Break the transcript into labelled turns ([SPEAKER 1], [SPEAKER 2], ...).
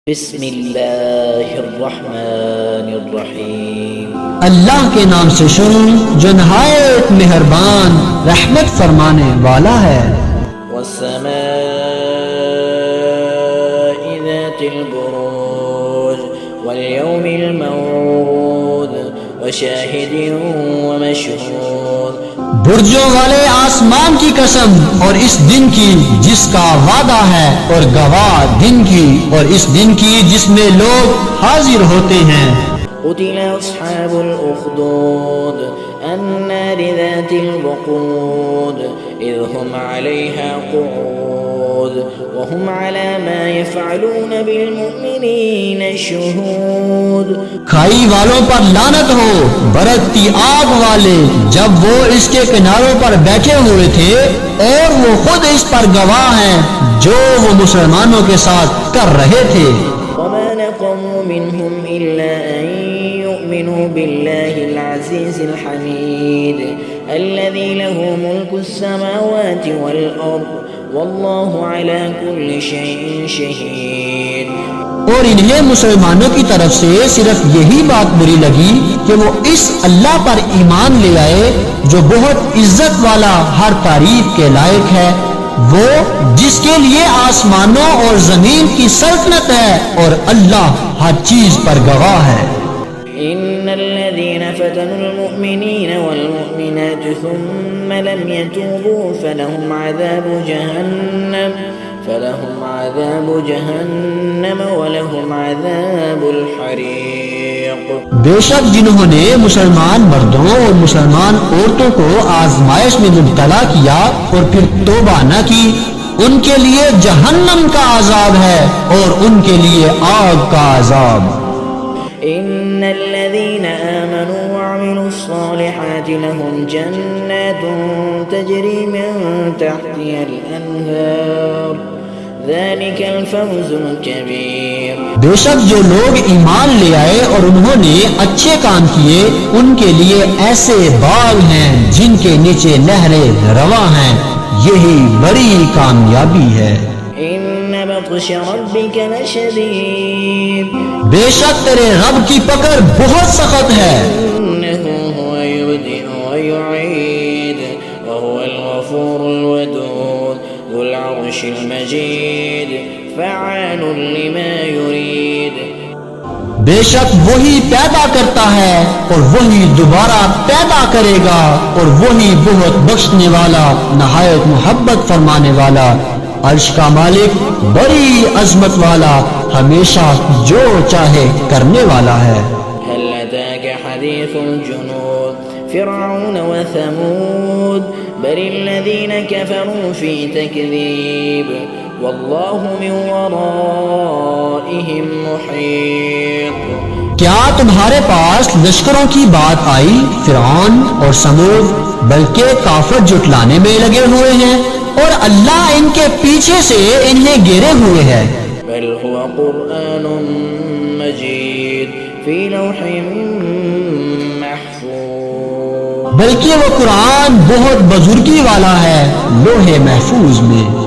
[SPEAKER 1] بسم اللہ الرحمن الرحیم۔
[SPEAKER 2] اللہ کے نام سے شروع جو نہایت مہربان رحمت فرمانے والا ہے۔
[SPEAKER 1] والسماء ذات البروج والیوم الموعود وشاہد ومشہود۔
[SPEAKER 2] برجوں والے آسمان کی قسم اور اس دن کی جس کا وعدہ ہے، اور گواہ دن کی اور اس دن کی جس میں لوگ حاضر ہوتے ہیں۔
[SPEAKER 1] قتل اصحاب الاخدود النار ذات الوقود اذ هم عليها قعود وهم على ما يفعلون بالمؤمنين شهود۔
[SPEAKER 2] کھائی والوں پر لعنت ہو، برکتی آگ والے، جب وہ اس کے کناروں پر بیٹھے ہوئے تھے اور وہ خود اس پر گواہ ہیں جو وہ مسلمانوں کے ساتھ کر رہے تھے۔
[SPEAKER 1] وما نقموا منهم إلا أن يؤمنوا بالله العزيز الحميد الذي له ملك السماوات والأرض والله على كل شيء شهيد۔
[SPEAKER 2] اور انہیں مسلمانوں کی طرف سے صرف یہی بات بری لگی کہ وہ اس اللہ پر ایمان لے آئے جو بہت عزت والا، ہر تعریف کے لائق ہے، وہ جس کے لیے آسمانوں اور زمین کی سلطنت ہے، اور اللہ ہر چیز پر گواہ ہے۔
[SPEAKER 1] إن الذين فتنوا المؤمنين والمؤمنات ثم لم يتوبوا فلهم عذاب جهنم ولهم عذاب الحريق۔
[SPEAKER 2] بے شک جنہوں نے مسلمان مردوں اور مسلمان عورتوں کو آزمائش میں مبتلا کیا اور پھر توبہ نہ کی، ان کے لیے جہنم کا عذاب ہے اور ان کے لیے آگ کا عذاب۔
[SPEAKER 1] إن الذين آمنوا وعملوا الصالحات لهم جنات تجري من تحتها الأنهار ذلك الفوز الكبير۔
[SPEAKER 2] بے شک جو لوگ ایمان لے آئے اور انہوں نے اچھے کام کیے، ان کے لیے ایسے باغ ہیں جن کے نیچے نہریں رواں ہیں، یہی بڑی کامیابی ہے۔
[SPEAKER 1] إن بطش ربك لشديد
[SPEAKER 2] بے شک تیرے رب کی پکڑ بہت سخت ہے۔
[SPEAKER 1] إنه هو يبدئ ويعيد وهو الغفور الودود ذو العرش المجيد فعال لما يريد۔
[SPEAKER 2] بے شک وہی پیدا کرتا ہے اور وہی دوبارہ پیدا کرے گا، اور وہی بہت بخشنے والا، نہایت محبت فرمانے والا، عرش کا مالک، بڑی عظمت والا، ہمیشہ جو چاہے کرنے والا ہے۔
[SPEAKER 1] هل أتاك حديث الجنود فرعون وثمود بل الذين كفروا في تكذيب والله من ورائهم محيط۔
[SPEAKER 2] کیا تمہارے پاس لشکروں کی بات آئی، فرعون اور سمود، بلکہ کافر جھٹلانے میں لگے ہوئے ہیں، اور اللہ ان کے پیچھے سے انہیں گھیرے ہوئے ہے۔
[SPEAKER 1] بل هو قرآن مجيد في لوح محفوظ۔
[SPEAKER 2] بلکہ وہ قرآن بہت بزرگی والا ہے، لوح محفوظ میں۔